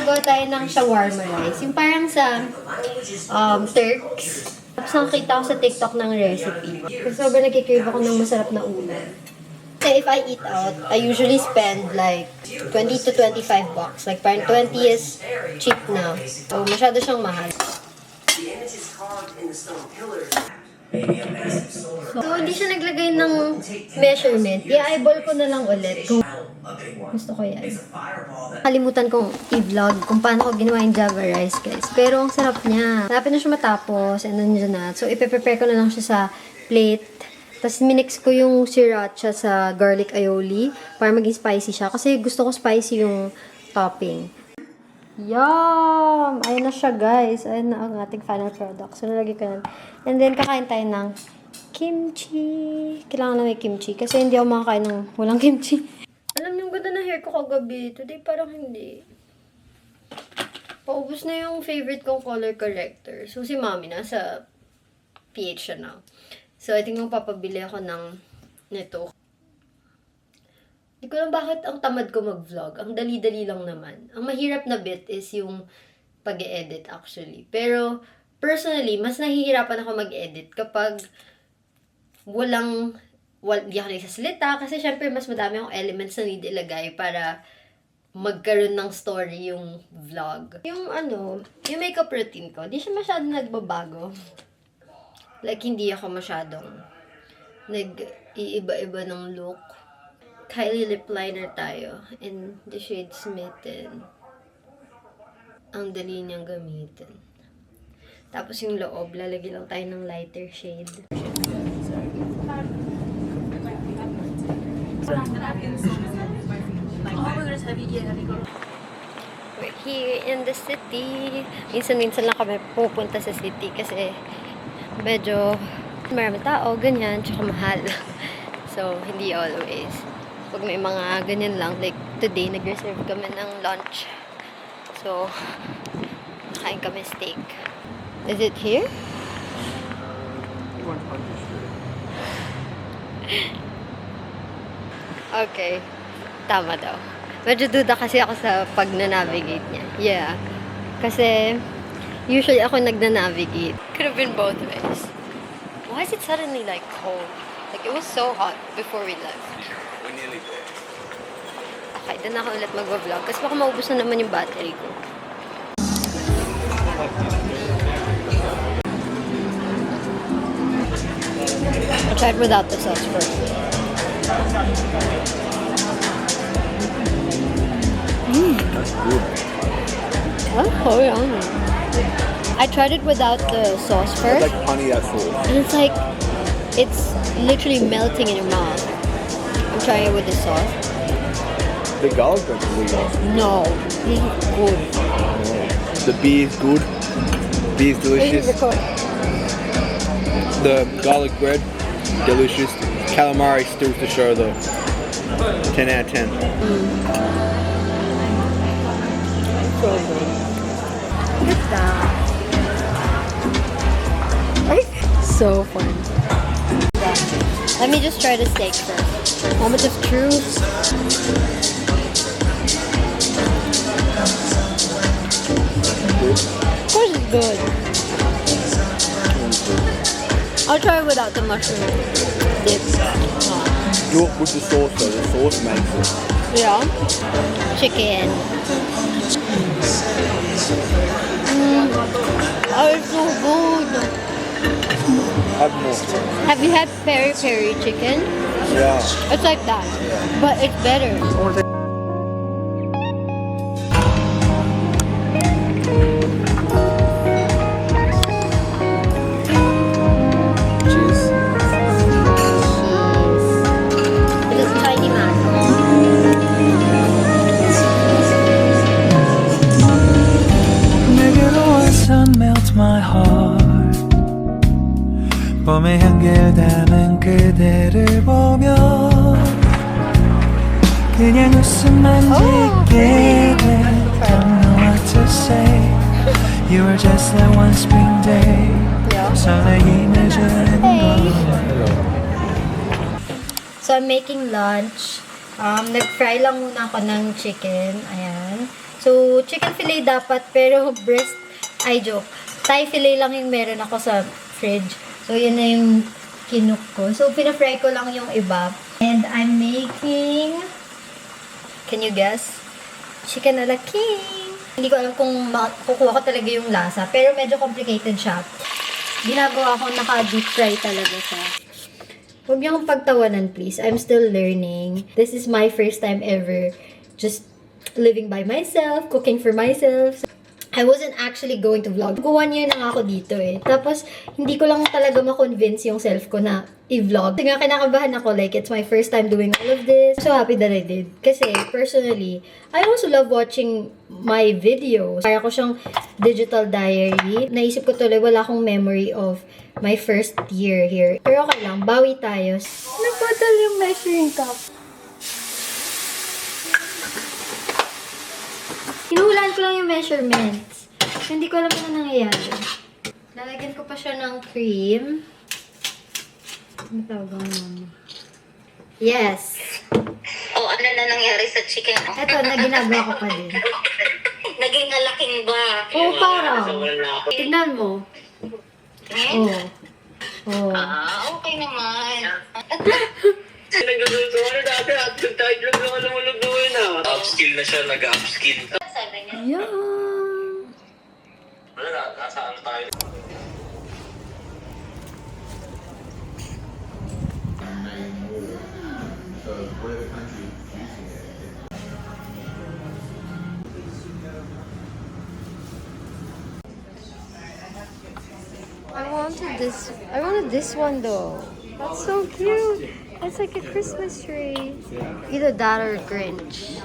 gagawa tayo ng shawarma rice. Yung parang sa Turks. Tapos nakakita ko sa TikTok ng recipe. Kasi sobrang nagkikrave ako ng masarap na ulam. Kasi if I eat out, I usually spend like 20 to 25 bucks. Like parang 20 is cheap na. So masyado siyang mahal. So hindi siya naglagay ng measurement. I-eyeball ko na lang ulit. Kung gusto ko yan. Kalimutan kong i-vlog kung paano ko ginawa yung Java rice, guys. Pero ang sarap niya. Malapit na siya matapos. And nandiyan na. So ipe-prepare ko na lang siya sa plate. Tapos minix ko yung sriracha sa garlic aioli para maging spicy siya. Kasi gusto ko spicy yung topping. Yum! Ayun na siya, guys. Ayun na ang ating final product. So nalagay ko na. And then kakain tayo ng kimchi. Kailangan na may kimchi. Kasi hindi ako makakain ng walang kimchi. Alam niyo, ganda na hair ko kagabi. Today parang hindi. Paubos na yung favorite kong color corrector. So si Mami nasa PH siya na. So, I think magpapabili ako ng nito. Hindi ko lang bakit ang tamad ko mag-vlog. Ang dali-dali lang naman. Ang mahirap na bit is yung pag-edit actually. Pero, personally, mas nahihirapan ako mag-edit kapag hindi ako nagsasalita. Kasi, syempre, mas madami akong elements na need ilagay para magkaroon ng story yung vlog. Yung makeup routine ko, di siya masyadong nagbabago. Like, hindi ako masyadong nag-iiba-iba ng look. Kylie lip liner tayo. In the shade Smitten. Ang dali niyang gamitin. Tapos yung loob, lalagyan lang tayo ng lighter shade. We're here in the city. Minsan-minsan lang kami pupunta sa city kasi medyo marami tao, ganyan, tsaka mahal. So, hindi always. Pag may mga ganyan lang, like today, nag-reserve kami ng lunch. So, kain kami steak. Is it here? Okay. Tama daw. Medyo duda kasi ako sa pag-navigate niya. Yeah. Kasi, usually ako nagna-navigate. Could have been both ways. Why is it suddenly like cold? Like it was so hot before we left. We're nearly there. Okay, doon ako ulit mag-vlog. Kasi baka maubos na naman yung battery ko. I'll try it without the sauce first. That's good. Oh, yeah. I tried it without the sauce It's first. like honey at sauce. And it's like, it's literally melting in your mouth. I'm trying it with the sauce. The garlic bread's really awesome. No, this is good. The beer is good. Beer's delicious. The garlic bread, delicious. Calamari steals the show though. 10 out of 10. So good. Look at that. So fun. Let me just try the steak first. Moment of truth. Of course it's good. I'll try it without the mushroom dip. Do it with the sauce though. The sauce makes it. Yeah. Chicken. Oh, it's so good. Have more. Have you had peri-peri chicken? Yeah. It's like that, but it's better. Cheers. Just tiny man. 내게로 와서 melt my heart 봄의 향기를 담은 그대를 보며 그냥 웃음만 짓게 돼 Don't know what to say You were just like one spring day 설레임을 주는 걸 So, I'm making lunch. Nag-fry lang muna ako ng chicken. Ayan. So, chicken fillet dapat, pero breast, ay joke. Thai fillet lang yung meron ako sa fridge. So, yun na yung kinuk ko. So, pinafry ko lang yung iba. And I'm making, can you guess? Chicken ala king. Hindi ko alam kung kukuha ko talaga yung lasa, pero medyo complicated siya. Ginagawa ko naka-deep fry talaga siya. Huwag niyo akong pagtawanan, please. I'm still learning. This is my first time ever just living by myself, cooking for myself. I wasn't actually going to vlog. 1 year na nga ako dito eh. Tapos, hindi ko lang talaga ma-convince yung self ko na i-vlog. Kasi nga kinakabahan ako, like, it's my first time doing all of this. I'm so happy that I did. Kasi, personally, I also love watching my videos. Kaya ko siyang digital diary. Naisip ko tuloy, wala akong memory of my first year here. Pero okay lang, bawi tayo. Nagpadal yung measuring cup. Hinuhulaan ko lang yung measurements. Hindi ko alam ano nangyayari. Lalagyan ko pa siya ng cream. Ano tawag mo? Yes! O, ano na nangyari sa chicken? Eto, na ginagawa ko pa din. Naging malaking ba? Oo, parang. Tignan mo. Oo. Oo. Okay naman. Nagluto ano dati at tayo lang naman lumulutuin Upskill na siya, nag-upskill. Sabi niya. Yum! Wala na, nasa ano tayo. I wanted this one though. That's so cute. It's like a Christmas tree. Either that or Grinch.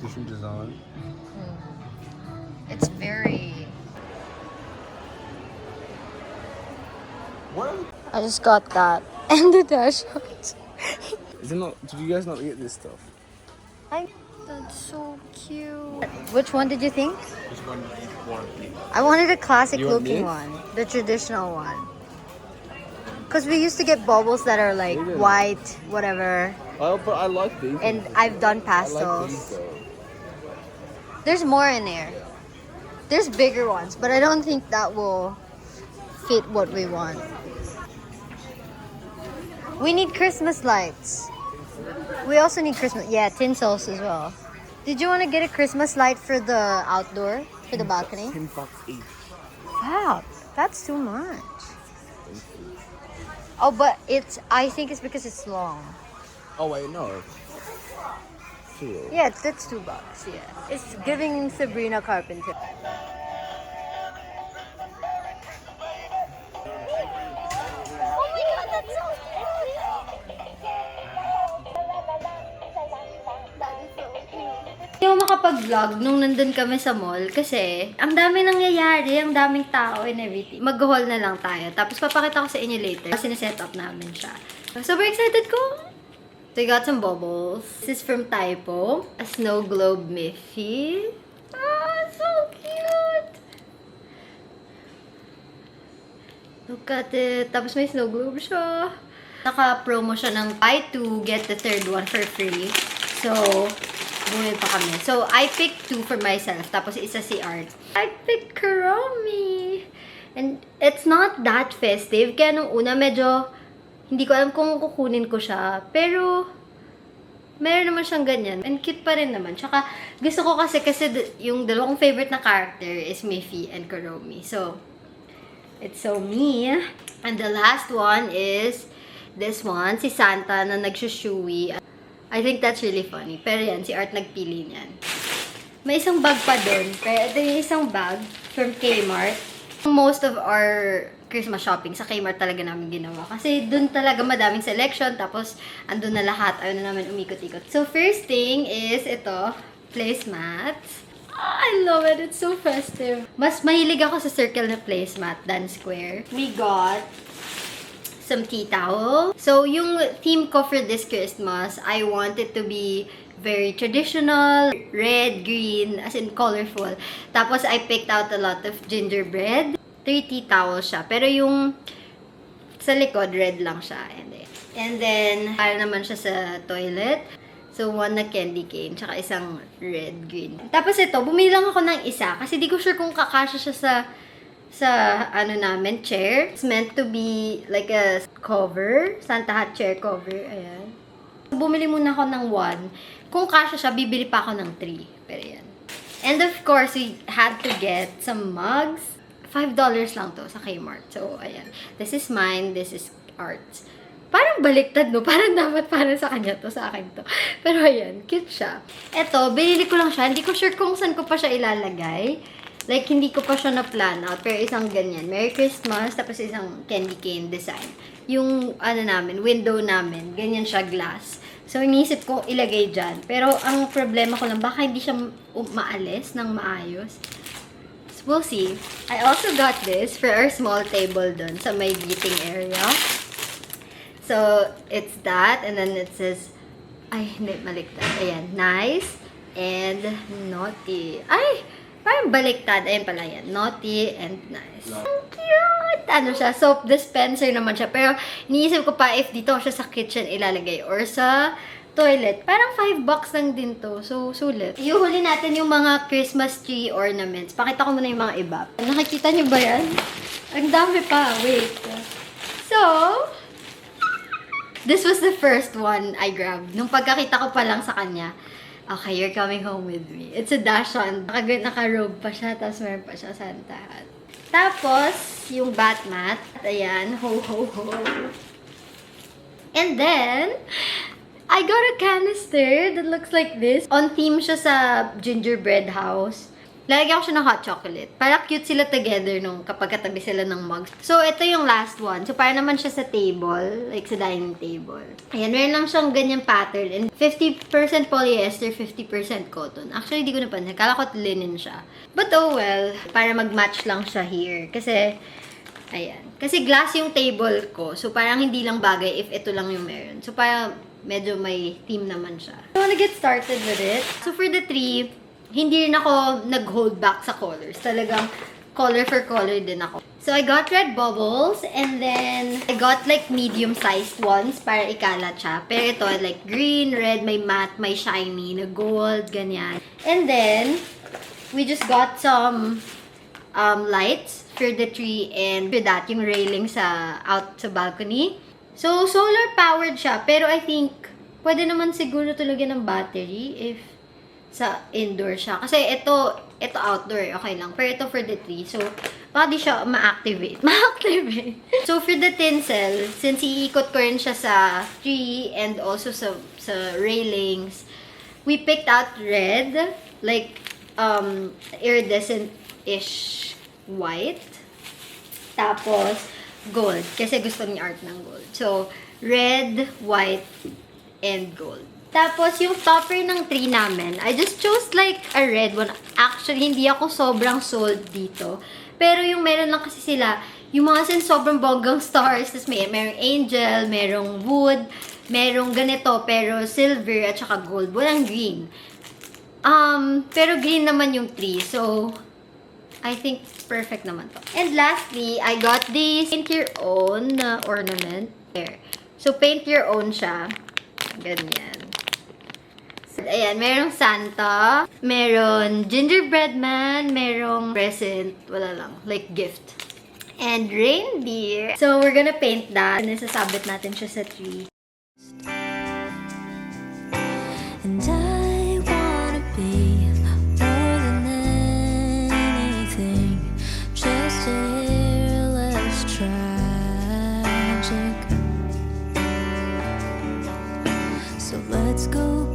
Different design. It's very... What? I just got that. And the dash out. Is it not? Did you guys not get this stuff? That's so cute. Which one did you think? Which one do you want? I wanted a classic You want looking this? one. The traditional one. Because we used to get baubles that are like Really? white, whatever. Oh, but I like these. And I've done I like pastels. these though. There's more in there. There's bigger ones, but I don't think that will fit what we want. We need Christmas lights. We also need Christmas, tinsels as well. Did you want to get a Christmas light for the outdoor, for the balcony? $10 each. Wow, that's too much. Oh, but I think it's because it's long. Oh wait, no. Sure. Yeah, that's $2, yeah. It's giving Sabrina Carpenter. Oh my God, that's so Hindi ako makapag-vlog nung nandun kami sa mall kasi ang dami nangyayari, ang daming tao and everything. Mag-haul na lang tayo. Tapos papakita ko sa inyo later kasi na-set up namin siya. Super excited ko! So, I got some bubbles. This is from Typo. A snow globe Miffy. Ah, so cute! Look at it. Tapos may snow globe siya. Naka-promo siya ng buy 2, get the third one for free. So, bumili pa kami. So, I picked 2 for myself. Tapos isa si Art. I picked Kuromi. And it's not that festive. Kaya nung una, medyo hindi ko alam kung kukunin ko siya. Pero, meron naman siyang ganyan. And cute pa rin naman. Tsaka, gusto ko kasi yung dalawang favorite na character is Miffy and Kuromi. So, it's so me. And the last one is this one, si Santa na nagsushui. I think that's really funny. Pero yan, si Art nagpili niyan. May isang bag pa doon. Pero ito yung isang bag from Kmart. Most of our Christmas shopping sa Kmart talaga namin ginawa. Kasi doon talaga madaming selection. Tapos, andun na lahat. Ayaw na namin umikot-ikot. So, first thing is ito. Placemats. Oh, I love it. It's so festive. Mas mahilig ako sa circle na placemat than square. We got some tea towel. So, yung theme ko for this Christmas, I want it to be very traditional, red, green, as in colorful. Tapos, I picked out a lot of gingerbread. 3 tea towels siya. Pero yung Sa likod, red lang siya. And then, para naman siya sa toilet. So, one na candy cane, tsaka isang red-green. Tapos ito, bumili lang ako ng isa kasi di ko sure kung kakasya siya sa ano namin, chair. It's meant to be like a cover, Santa Hat chair cover. Ayan. Bumili muna ako ng 1. Kung kasya siya, bibili pa ako ng 3. Pero yan. And of course, we had to get some mugs. $5 lang to sa Kmart. So, ayan. This is mine. This is Art's. Parang baliktad, no? Parang dapat para sa kanya to, sa akin to. Pero ayan, cute siya. Eto, binili ko lang siya. Hindi ko sure kung saan ko pa siya ilalagay. Like, hindi ko pa siya na-plan out. Pero isang ganyan. Merry Christmas. Tapos isang candy cane design. Yung, ano namin, window namin. Ganyan siya, glass. So, iniisip ko ilagay dyan. Pero, ang problema ko lang, baka hindi siya maalis ng maayos. So, we'll see. I also got this for our small table dun sa may eating area. So, it's that. And then it says, ay, hindi, baliktad. Ayan, nice and naughty. Ay, parang baliktad. Ayan pala yan. Naughty and nice. Ang cute! Ano siya? Soap dispenser naman siya. Pero, iniisip ko pa if dito siya sa kitchen ilalagay or sa toilet. Parang $5 lang din to. So, sulit. Iuhuli natin yung mga Christmas tree ornaments. Pakita ko muna yung mga iba. Nakikita niyo ba yan? Ang dami pa. Wait. So, this was the first one I grabbed. Nung pagkakita ko pa lang sa kanya, okay, you're coming home with me. It's a Dachshund. Naka-robe pa siya, tapos meron pa siya Santa Hat. Tapos, yung Batmat. Ayan, ho, ho, ho. And then, I got a canister that looks like this. On theme siya sa gingerbread house. Lalagyan ko siya ng hot chocolate. Para cute sila together nung kapag katabi sila ng mugs. So, ito yung last one. So, para naman siya sa table. Like sa dining table. Ayan, meron lang siyang ganyan pattern. And 50% polyester, 50% cotton. Actually, di ko napansin. Kala ko linen siya. But oh well. Para mag-match lang siya here. Kasi, ayan. Kasi glass yung table ko. So, parang hindi lang bagay if ito lang yung meron. So, parang medyo may theme naman siya. I wanna get started with it. So, for the tree, hindi rin ako nag-hold back sa colors. Talagang color for color din ako. So, I got red bubbles. And then, I got like medium-sized ones para ikalat siya. Pero ito, like green, red, may matte, may shiny, na gold, ganyan. And then, we just got some lights for the tree and for that, yung railing out sa balcony. So, solar-powered siya. Pero I think, pwede naman siguro tulagyan ng battery if sa indoor siya. Kasi ito outdoor, okay lang. Pero ito for the tree. So, baka di siya ma-activate. So, for the tinsel, since iikot ko rin siya sa tree and also sa railings, we picked out red, like, iridescent-ish white. Tapos, gold. Kasi gusto ni Art ng gold. So, red, white, and gold. Tapos, yung topper ng tree namin, I just chose like a red one. Actually, hindi ako sobrang sold dito. Pero yung meron lang kasi sila, yung mga sobrang bonggang stars, tapos merong angel, merong wood, merong ganito, pero silver at saka gold. Walang green. Pero green naman yung tree. So, I think perfect naman to. And lastly, I got this paint your own ornament. There. So, paint your own siya. Ganyan. Ayan, merong Santa, meron gingerbread man, merong present, wala lang, like gift. And reindeer. So, we're gonna paint that. And isasabit natin siya sa tree. And I wanna be more than anything, just a little less tragic. So let's go